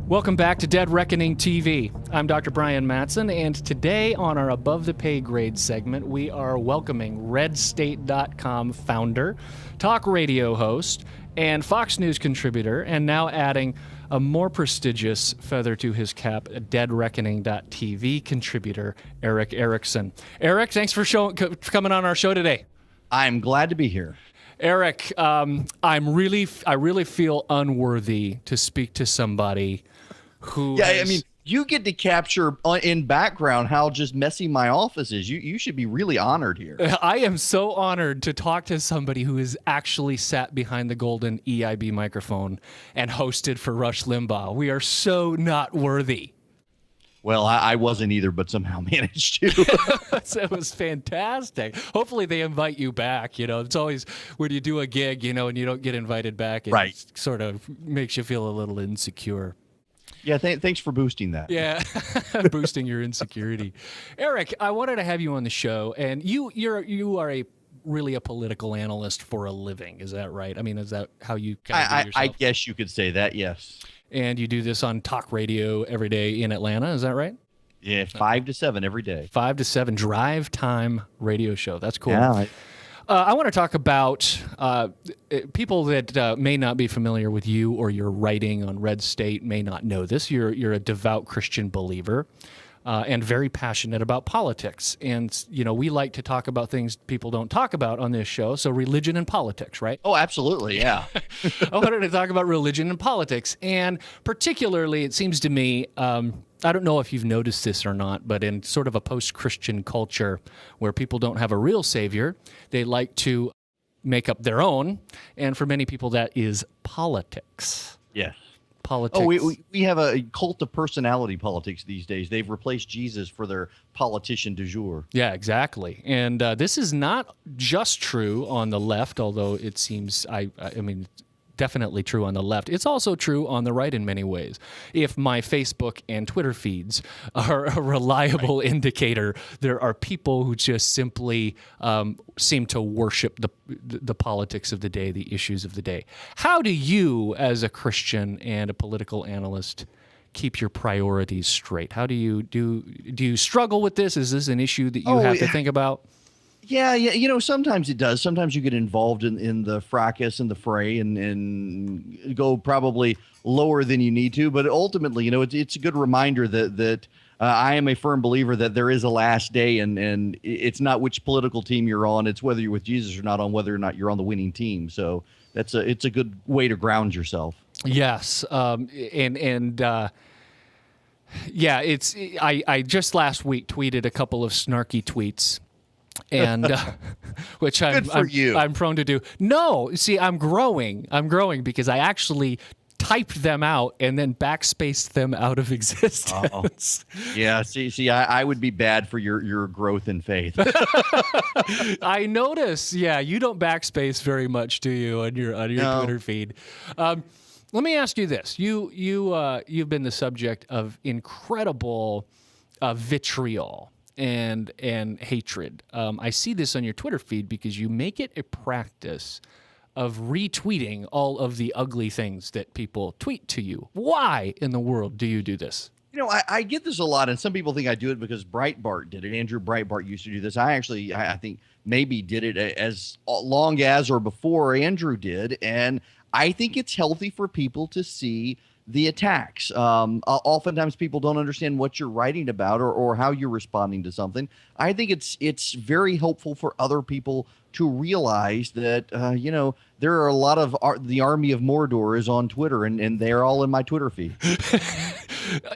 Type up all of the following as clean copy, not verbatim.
Welcome back to Dead Reckoning TV. I'm Dr. Brian Mattson, and today on our Above the Paygrade segment, we are welcoming RedState.com founder, talk radio host, and Fox News contributor, and now adding a more prestigious feather to his cap, a DeadReckoning.tv contributor, Erick Erickson. Erick, thanks for coming on our show today. I'm glad to be here. Erick, I really feel unworthy to speak to somebody who. Yeah, I mean, you get to capture in background how just messy my office is. You should be really honored here. I am so honored to talk to somebody who has actually sat behind the golden EIB microphone and hosted for Rush Limbaugh. We are so not worthy. Well, I wasn't either, but somehow managed to. It was fantastic. Hopefully they invite you back. You know, it's always when you do a gig, you know, and you don't get invited back, it right. Sort of makes you feel a little insecure. Yeah, thanks for boosting that. Yeah, boosting your insecurity. Erick, I wanted to have you on the show, and you are really a political analyst for a living. Is that right? I mean, is that how you kind of do yourself? I guess you could say that, yes. And you do this on talk radio every day in Atlanta, is that right? Yeah, 5 to 7 every day. 5 to 7 drive time radio show. That's cool. Yeah. I want to talk about people that may not be familiar with you or your writing on Red State may not know this. You're a devout Christian believer and very passionate about politics. And, you know, we like to talk about things people don't talk about on this show. So religion and politics, right? Oh, absolutely. Yeah. I wanted to talk about religion and politics. And particularly, it seems to me, I don't know if you've noticed this or not, but in sort of a post-Christian culture where people don't have a real savior, they like to make up their own. And for many people, that is politics. Yes. Politics. Oh, we have a cult of personality politics these days. They've replaced Jesus for their politician du jour. Yeah, exactly. And this is not just true on the left, although it seems, I mean, definitely true on the left. It's also true on the right in many ways. If my Facebook and Twitter feeds are a reliable indicator, there are people who just simply seem to worship the politics of the day, the issues of the day. How do you, as a Christian and a political analyst, keep your priorities straight? How do you struggle with this? Is this an issue that you have to think about? Yeah, you know, sometimes it does. Sometimes you get involved in the fracas and the fray and go probably lower than you need to. But ultimately, you know, it's a good reminder that I am a firm believer that there is a last day, and it's not which political team you're on. It's whether you're with Jesus or not, on whether or not you're on the winning team. So it's a good way to ground yourself. Yes, yeah, I just last week tweeted a couple of snarky tweets. And which I'm prone to do. No, see, I'm growing because I actually typed them out and then backspaced them out of existence. Yeah, see, I would be bad for your growth in faith. I notice. Yeah, you don't backspace very much, do you, on your No. Twitter feed? Let me ask you this: you've been the subject of incredible vitriol and hatred. I see this on your Twitter feed because you make it a practice of retweeting all of the ugly things that people tweet to you. Why in the world do you do this? You know, I get this a lot, and some people think I do it because Breitbart did it. Andrew Breitbart used to do this. I think maybe did it as long as or before Andrew did, and I think it's healthy for people to see the attacks. Oftentimes people don't understand what you're writing about or how you're responding to something. I think it's very helpful for other people to realize that, you know, there are a lot of the army of Mordor is on Twitter, and they're all in my Twitter feed.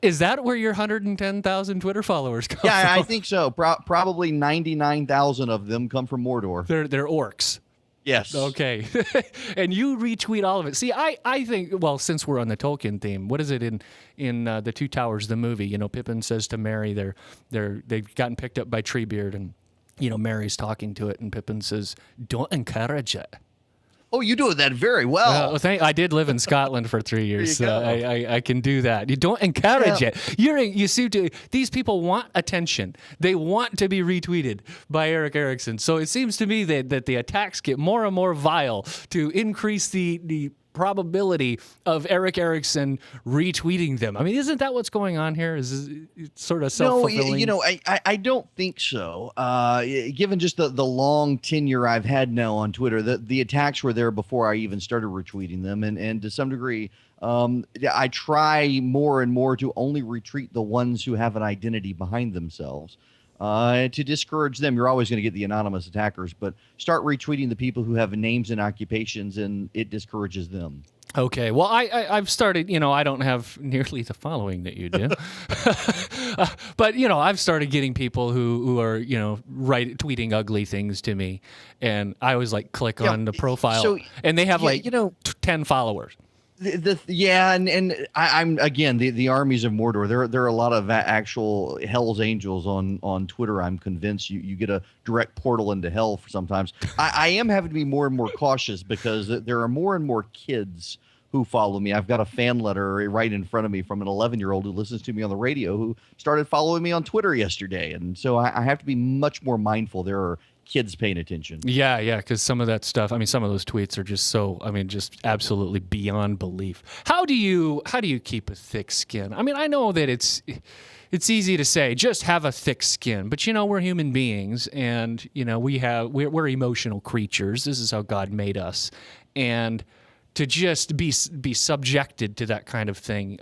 Is that where your 110,000 Twitter followers come from? Yeah, I think so. Probably 99,000 of them come from Mordor. They're orcs. Yes. Okay. And you retweet all of it. See, I think, well, since we're on the Tolkien theme, what is it in The Two Towers, the movie? You know, Pippin says to Merry, they've gotten picked up by Treebeard, and, you know, Merry's talking to it, and Pippin says, "Don't encourage it." Oh, you do that very well. I did live in Scotland for 3 years. I can do that. You don't encourage it. You see, these people want attention. They want to be retweeted by Erick Erickson. So it seems to me that the attacks get more and more vile to increase the probability of Erick Erickson retweeting them. I mean, isn't that what's going on here? Is it sort of self-fulfilling? No, I don't think so. Given just the long tenure I've had now on Twitter, the attacks were there before I even started retweeting them, and to some degree, I try more and more to only retweet the ones who have an identity behind themselves. To discourage them, you're always going to get the anonymous attackers, but start retweeting the people who have names and occupations, and it discourages them. Okay, well, I've started, I don't have nearly the following that you do. But, I've started getting people who are, tweeting ugly things to me. And I always click on the profile and they have 10 followers. I'm again the armies of Mordor. There are a lot of actual Hell's Angels on Twitter. I'm convinced you get a direct portal into hell sometimes. I am having to be more and more cautious because there are more and more kids who follow me. I've got a fan letter right in front of me from an 11-year-old who listens to me on the radio who started following me on Twitter yesterday, and so I have to be much more mindful. There are kids paying attention. Yeah, because some of that stuff, some of those tweets are just just absolutely beyond belief. How do you keep a thick skin? I know that it's easy to say, just have a thick skin, but we're human beings, and we're emotional creatures. This is how God made us, and to just be subjected to that kind of thing.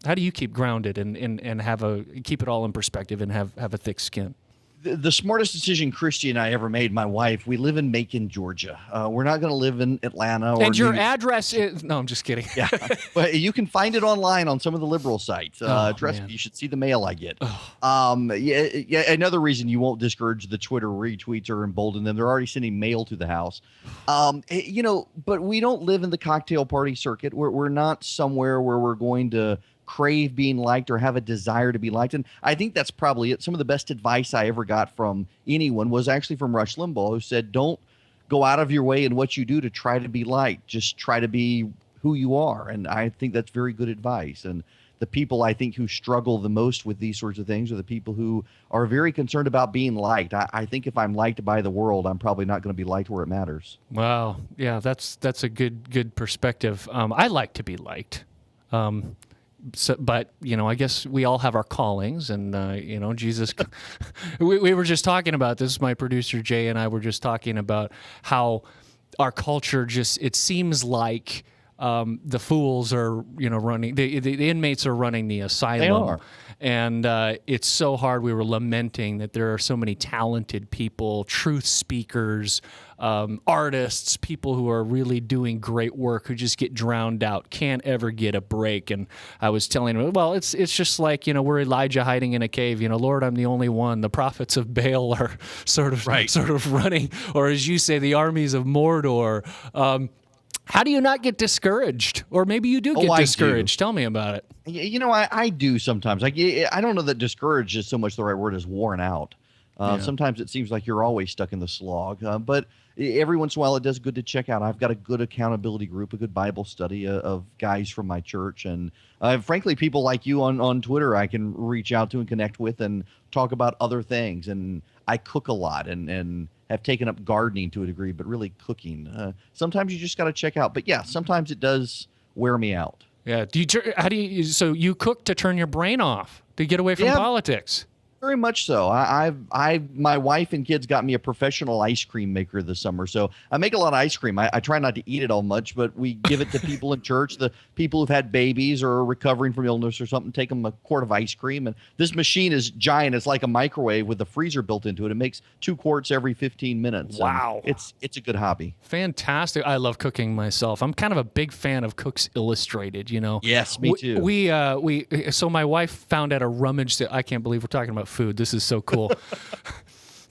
How do you keep grounded and keep it all in perspective and have a thick skin? The smartest decision Christy and I ever made, my wife, we live in Macon, Georgia. We're not going to live in Atlanta. And your address is... No, I'm just kidding. Yeah, but you can find it online on some of the liberal sites. Trust me, you should see the mail I get. Another reason you won't discourage the Twitter retweets or embolden them. They're already sending mail to the house. But we don't live in the cocktail party circuit. We're not somewhere where we're going to crave being liked or have a desire to be liked. And I think that's probably it. Some of the best advice I ever got from anyone was actually from Rush Limbaugh, who said, don't go out of your way in what you do to try to be liked. Just try to be who you are. And I think that's very good advice. And the people I think who struggle the most with these sorts of things are the people who are very concerned about being liked. I think if I'm liked by the world, I'm probably not going to be liked where it matters. Wow. Yeah, that's a good perspective. I like to be liked. But, I guess we all have our callings, and, Jesus, we were just talking about this. My producer, Jay, and I were just talking about how our culture it seems like the fools are, running, the inmates are running the asylum. They are. And it's so hard. We were lamenting that there are so many talented people, truth speakers, artists, people who are really doing great work who just get drowned out, can't ever get a break. And I was telling him, well, it's just like, we're Elijah hiding in a cave. Lord, I'm the only one. The prophets of Baal are sort of running, or as you say, the armies of Mordor. How do you not get discouraged? Or maybe you do get discouraged. Tell me about it. I do sometimes. I don't know that discouraged is so much the right word as worn out. Sometimes it seems like you're always stuck in the slog. But every once in a while, it does good to check out. I've got a good accountability group, a good Bible study of guys from my church. And frankly, people like you on Twitter, I can reach out to and connect with and talk about other things. And I cook a lot and have taken up gardening to a degree, but really cooking. Sometimes you just got to check out. But yeah, sometimes it does wear me out. Yeah. So you cook to turn your brain off, to get away from politics? Very much so. My wife and kids got me a professional ice cream maker this summer. So I make a lot of ice cream. I try not to eat it all much, but we give it to people in church, the people who've had babies or are recovering from illness or something, take them a quart of ice cream. And this machine is giant. It's like a microwave with a freezer built into it. It makes 2 quarts every 15 minutes. Wow. It's a good hobby. Fantastic. I love cooking myself. I'm kind of a big fan of Cooks Illustrated, Yes, me too. So my wife found at a rummage sale. I can't believe we're talking about food. This is so cool.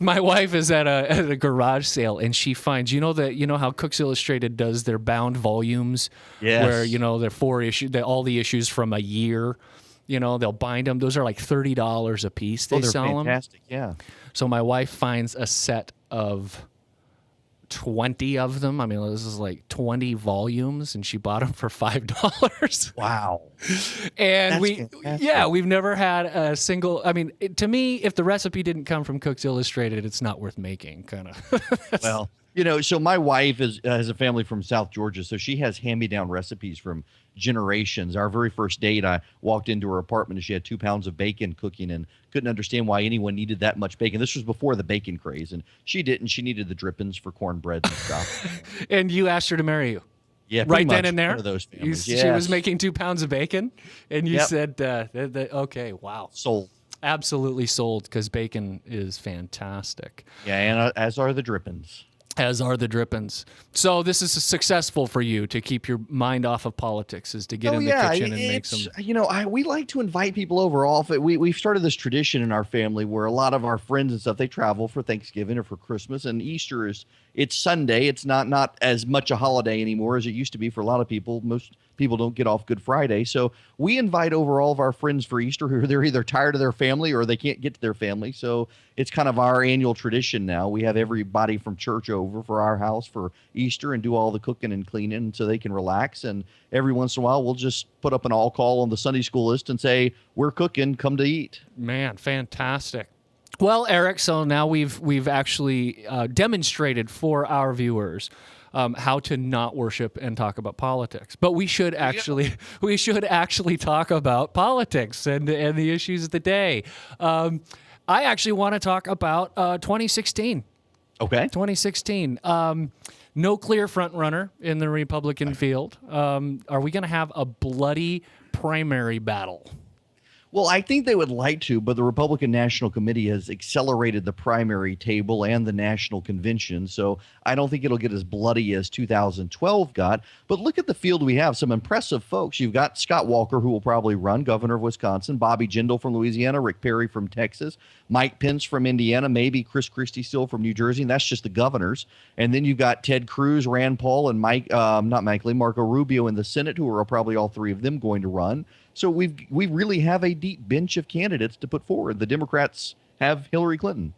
My wife is at a garage sale, and she finds, how Cooks Illustrated does their bound volumes, yes, where they're 4 issues, all the issues from a year. They'll bind them. Those are like $30 a piece. They're sell fantastic. them. Yeah. So my wife finds a set of 20 of them. This is like 20 volumes, and she bought them for $5. Wow. And we've never had a single, to me, if the recipe didn't come from Cooks Illustrated, it's not worth making, kind of. Well, So my wife has a family from South Georgia, so she has hand-me-down recipes from generations. Our very first date, I walked into her apartment and she had 2 pounds of bacon cooking and couldn't understand why anyone needed that much bacon. This was before the bacon craze, and she didn't. She needed the drippings for cornbread and stuff. And you asked her to marry you. Yeah, right much then and there. One of those families. She was making 2 pounds of bacon, and you Yep. said, "Okay, wow, Sold. absolutely sold," because bacon is fantastic. Yeah, and as are the drippings. As are the drippings. So this is successful for you to keep your mind off of politics, is to get in the kitchen and make some. We like to invite people over. We've started this tradition in our family where a lot of our friends and stuff, they travel for Thanksgiving or for Christmas, and Easter it's Sunday. It's not as much a holiday anymore as it used to be for a lot of people. Most people don't get off Good Friday. So we invite over all of our friends for Easter who they're either tired of their family or they can't get to their family. So it's kind of our annual tradition now. We have everybody from church over for our house for Easter and do all the cooking and cleaning so they can relax. And every once in a while, we'll just put up an all call on the Sunday school list and say, "We're cooking, come to eat." Man, fantastic. Well, Eric, so now we've actually demonstrated for our viewers how to not worship and talk about politics. But we should actually talk about politics and the issues of the day. I actually want to talk about 2016. Okay. 2016. No clear front runner in the Republican field. Are we going to have a bloody primary battle? Well, I think they would like to, but the Republican National Committee has accelerated the primary table and the national convention, so I don't think it'll get as bloody as 2012 got. But look at the field we have. Some impressive folks. You've got Scott Walker, who will probably run, governor of Wisconsin, Bobby Jindal from Louisiana, Rick Perry from Texas, Mike Pence from Indiana, maybe Chris Christie still from New Jersey, and that's just the governors. And then you've got Ted Cruz, Rand Paul, and Marco Rubio in the Senate, who are probably all three of them going to run. So we really have a deep bench of candidates to put forward. The Democrats have Hillary Clinton.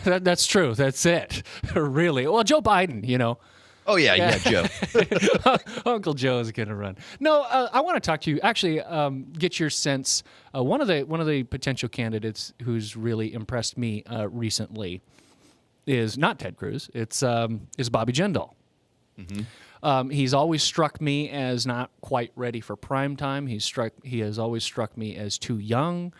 That's true. That's it. Really. Well, Joe Biden, Oh, yeah, Joe. Uncle Joe is going to run. No, I want to talk to you. Actually, get your sense. One of the potential candidates who's really impressed me recently is not Ted Cruz. It's Bobby Jindal. Mm-hmm. He's always struck me as not quite ready for prime time. He has always struck me as too young.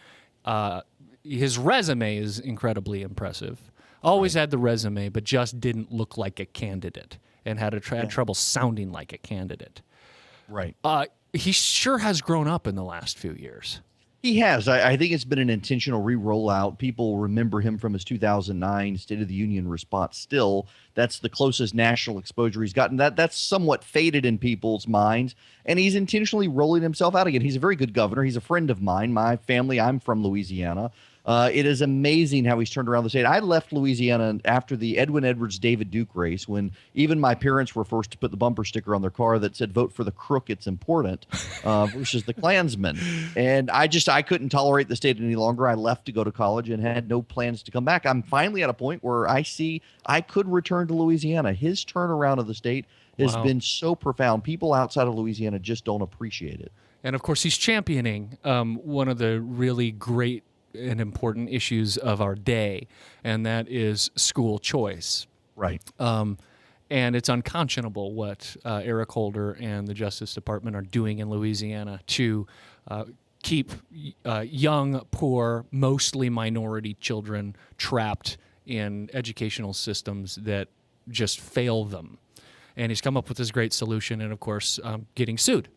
His resume is incredibly impressive. Always had the resume, but just didn't look like a candidate and had trouble sounding like a candidate. Right. He sure has grown up in the last few years. He has. I think it's been an intentional re-rollout. People remember him from his 2009 State of the Union response still. That's the closest national exposure he's gotten. That's somewhat faded in people's minds, and he's intentionally rolling himself out again. He's a very good governor. He's a friend of mine. My family, I'm from Louisiana. It is amazing how he's turned around the state. I left Louisiana after the Edwin Edwards-David Duke race when even my parents were forced to put the bumper sticker on their car that said, "Vote for the crook, it's important," versus the Klansman. And I couldn't tolerate the state any longer. I left to go to college and had no plans to come back. I'm finally at a point where I see I could return to Louisiana. His turnaround of the state has been so profound. People outside of Louisiana just don't appreciate it. And, of course, he's championing one of the really great and important issues of our day, and that is school choice. Right. And it's unconscionable what Eric Holder and the Justice Department are doing in Louisiana to keep young, poor, mostly minority children trapped in educational systems that just fail them. And he's come up with this great solution and, of course, getting sued.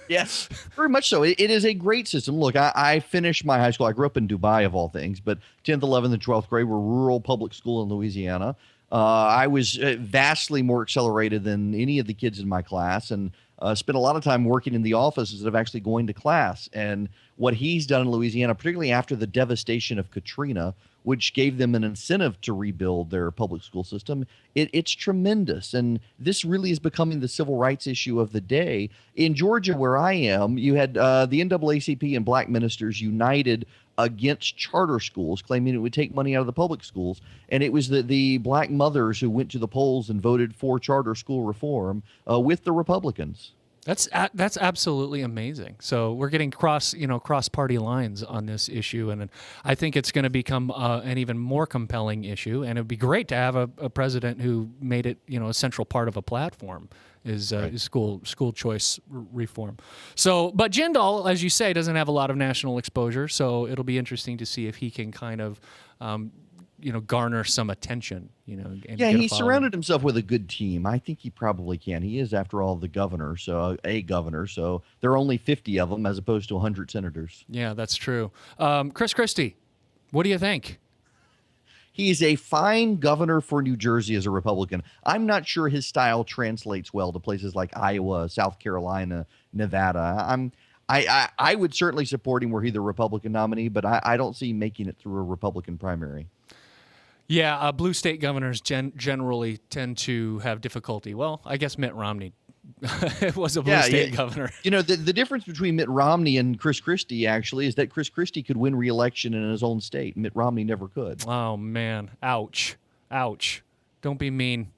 Yes, very much so. It is a great system. Look, I finished my high school. I grew up in Dubai, of all things, but 10th, 11th, and 12th grade were rural public school in Louisiana. I was vastly more accelerated than any of the kids in my class, and spent a lot of time working in the office instead of actually going to class. And what he's done in Louisiana, particularly after the devastation of Katrina, which gave them an incentive to rebuild their public school system, it's tremendous. And this really is becoming the civil rights issue of the day. In Georgia, where I am, you had the NAACP and black ministers united against charter schools, claiming it would take money out of the public schools. And it was the black mothers who went to the polls and voted for charter school reform with the Republicans. That's absolutely amazing. So we're getting cross party lines on this issue, and I think it's going to become an even more compelling issue. And it'd be great to have a president who made it a central part of a platform is school choice reform. So, but Jindal, as you say, doesn't have a lot of national exposure, so it'll be interesting to see if he can kind of garner some attention, and yeah, he surrounded himself with a good team. I think he probably can. He is, after all, the governor. So there are only 50 of them as opposed to 100 senators. Yeah, that's true. Chris Christie, what do you think? He's a fine governor for New Jersey as a Republican. I'm not sure his style translates well to places like Iowa, South Carolina, Nevada. I would certainly support him were he the Republican nominee, but I don't see him making it through a Republican primary. Yeah, blue state governors generally tend to have difficulty. Well, I guess Mitt Romney was a blue state governor. The difference between Mitt Romney and Chris Christie actually is that Chris Christie could win re-election in his own state. Mitt Romney never could. Oh, man. Ouch. Don't be mean.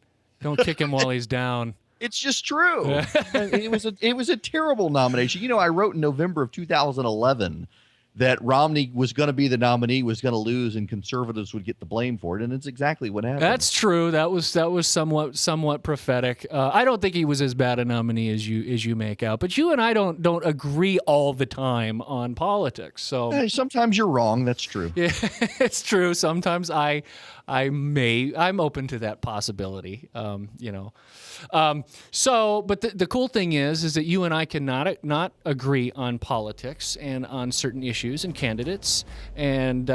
Don't kick him while he's down. It's just true. It was a terrible nomination. I wrote in November of 2011 that Romney was going to be the nominee, was going to lose, and conservatives would get the blame for it, and it's exactly what happened. That's true. That was somewhat prophetic. I don't think he was as bad a nominee as you make out, but you and I don't agree all the time on politics. So sometimes you're wrong. That's true. Yeah, it's true. Sometimes I'm open to that possibility. But the cool thing is that you and I cannot not agree on politics and on certain issues and candidates, and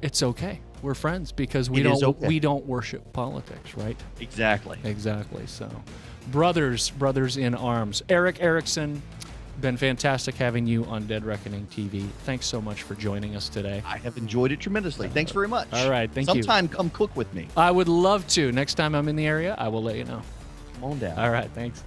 it's okay. We're friends because we don't worship politics, right? Exactly. So, brothers in arms. Erick Erickson, been fantastic having you on Dead Reckoning TV. Thanks so much for joining us today. I have enjoyed it tremendously. Thanks very much. All right, thank you. Sometime come cook with me. I would love to. Next time I'm in the area, I will let you know. Come on down. All right, thanks.